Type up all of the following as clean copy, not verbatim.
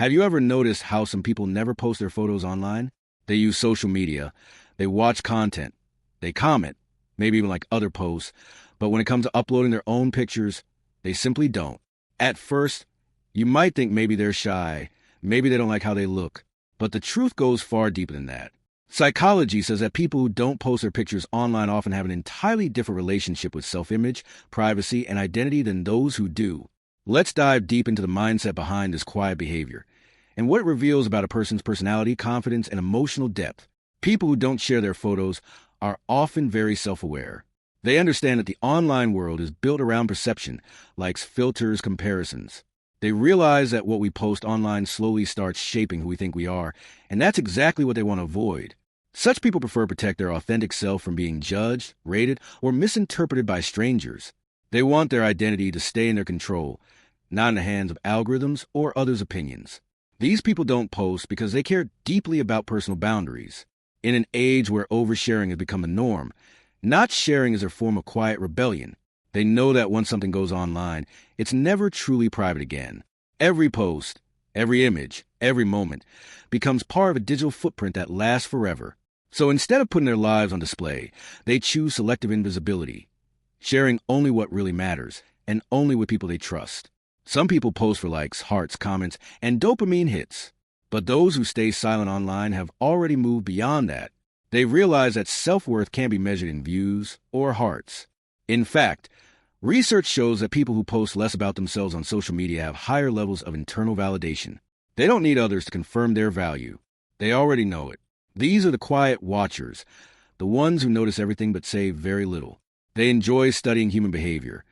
Have you ever noticed how some people never post their photos online? They use social media, they watch content, they comment, maybe even like other posts, but when it comes to uploading their own pictures, they simply don't. At first, you might think maybe they're shy, maybe they don't like how they look, but the truth goes far deeper than that. Psychology says that people who don't post their pictures online often have an entirely different relationship with self-image, privacy, and identity than those who do. Let's dive deep into the mindset behind this quiet behavior and what it reveals about a person's personality, confidence, and emotional depth. People who don't share their photos are often very self-aware. They understand that the online world is built around perception, likes, filters, comparisons. They realize that what we post online slowly starts shaping who we think we are, and that's exactly what they want to avoid. Such people prefer to protect their authentic self from being judged, rated, or misinterpreted by strangers. They want their identity to stay in their control, not in the hands of algorithms or others' opinions. These people don't post because they care deeply about personal boundaries. In an age where oversharing has become the norm, not sharing is a form of quiet rebellion. They know that once something goes online, it's never truly private again. Every post, every image, every moment becomes part of a digital footprint that lasts forever. So instead of putting their lives on display, they choose selective invisibility, sharing only what really matters and only with people they trust. Some people post for likes, hearts, comments, and dopamine hits. But those who stay silent online have already moved beyond that. They realize that self-worth can't be measured in views or hearts. In fact, research shows that people who post less about themselves on social media have higher levels of internal validation. They don't need others to confirm their value. They already know it. These are the quiet watchers, the ones who notice everything but say very little. They enjoy studying human behavior,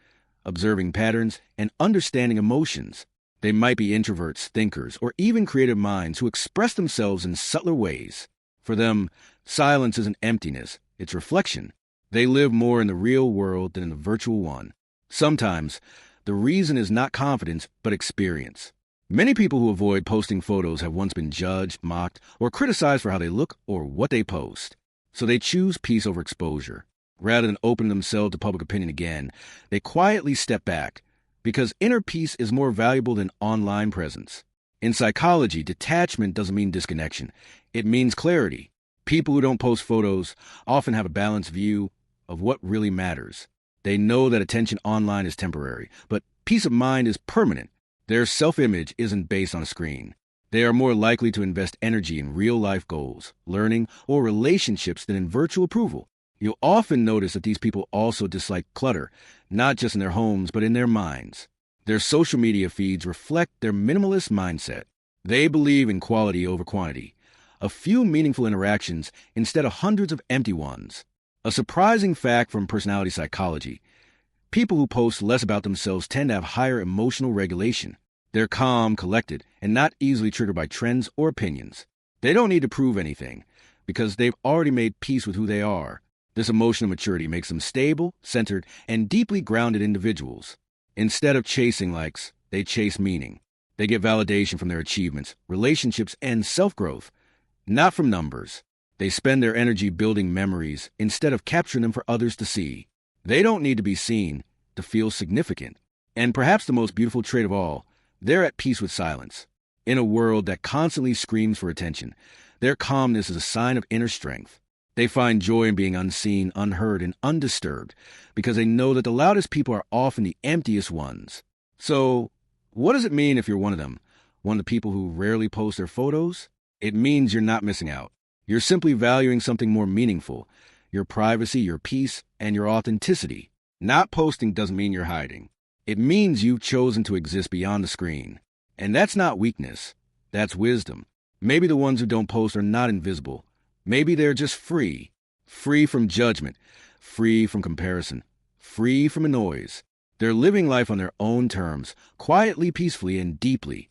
observing patterns, and understanding emotions. They might be introverts, thinkers, or even creative minds who express themselves in subtler ways. For them, silence isn't emptiness, it's reflection. They live more in the real world than in the virtual one. Sometimes, the reason is not confidence, but experience. Many people who avoid posting photos have once been judged, mocked, or criticized for how they look or what they post. So they choose peace over exposure. Rather than open themselves to public opinion again, they quietly step back, because inner peace is more valuable than online presence. In psychology, detachment doesn't mean disconnection. It means clarity. People who don't post photos often have a balanced view of what really matters. They know that attention online is temporary, but peace of mind is permanent. Their self-image isn't based on a screen. They are more likely to invest energy in real-life goals, learning, or relationships than in virtual approval. You'll often notice that these people also dislike clutter, not just in their homes, but in their minds. Their social media feeds reflect their minimalist mindset. They believe in quality over quantity, a few meaningful interactions instead of hundreds of empty ones. A surprising fact from personality psychology: people who post less about themselves tend to have higher emotional regulation. They're calm, collected, and not easily triggered by trends or opinions. They don't need to prove anything, because they've already made peace with who they are. This emotional maturity makes them stable, centered, and deeply grounded individuals. Instead of chasing likes, they chase meaning. They get validation from their achievements, relationships, and self-growth, not from numbers. They spend their energy building memories instead of capturing them for others to see. They don't need to be seen to feel significant. And perhaps the most beautiful trait of all, they're at peace with silence. In a world that constantly screams for attention, their calmness is a sign of inner strength. They find joy in being unseen, unheard, and undisturbed because they know that the loudest people are often the emptiest ones. So, what does it mean if you're one of them? One of the people who rarely post their photos? It means you're not missing out. You're simply valuing something more meaningful: your privacy, your peace, and your authenticity. Not posting doesn't mean you're hiding. It means you've chosen to exist beyond the screen. And that's not weakness. That's wisdom. Maybe the ones who don't post are not invisible. Maybe they're just free. Free from judgment. Free from comparison. Free from a noise. They're living life on their own terms, quietly, peacefully, and deeply.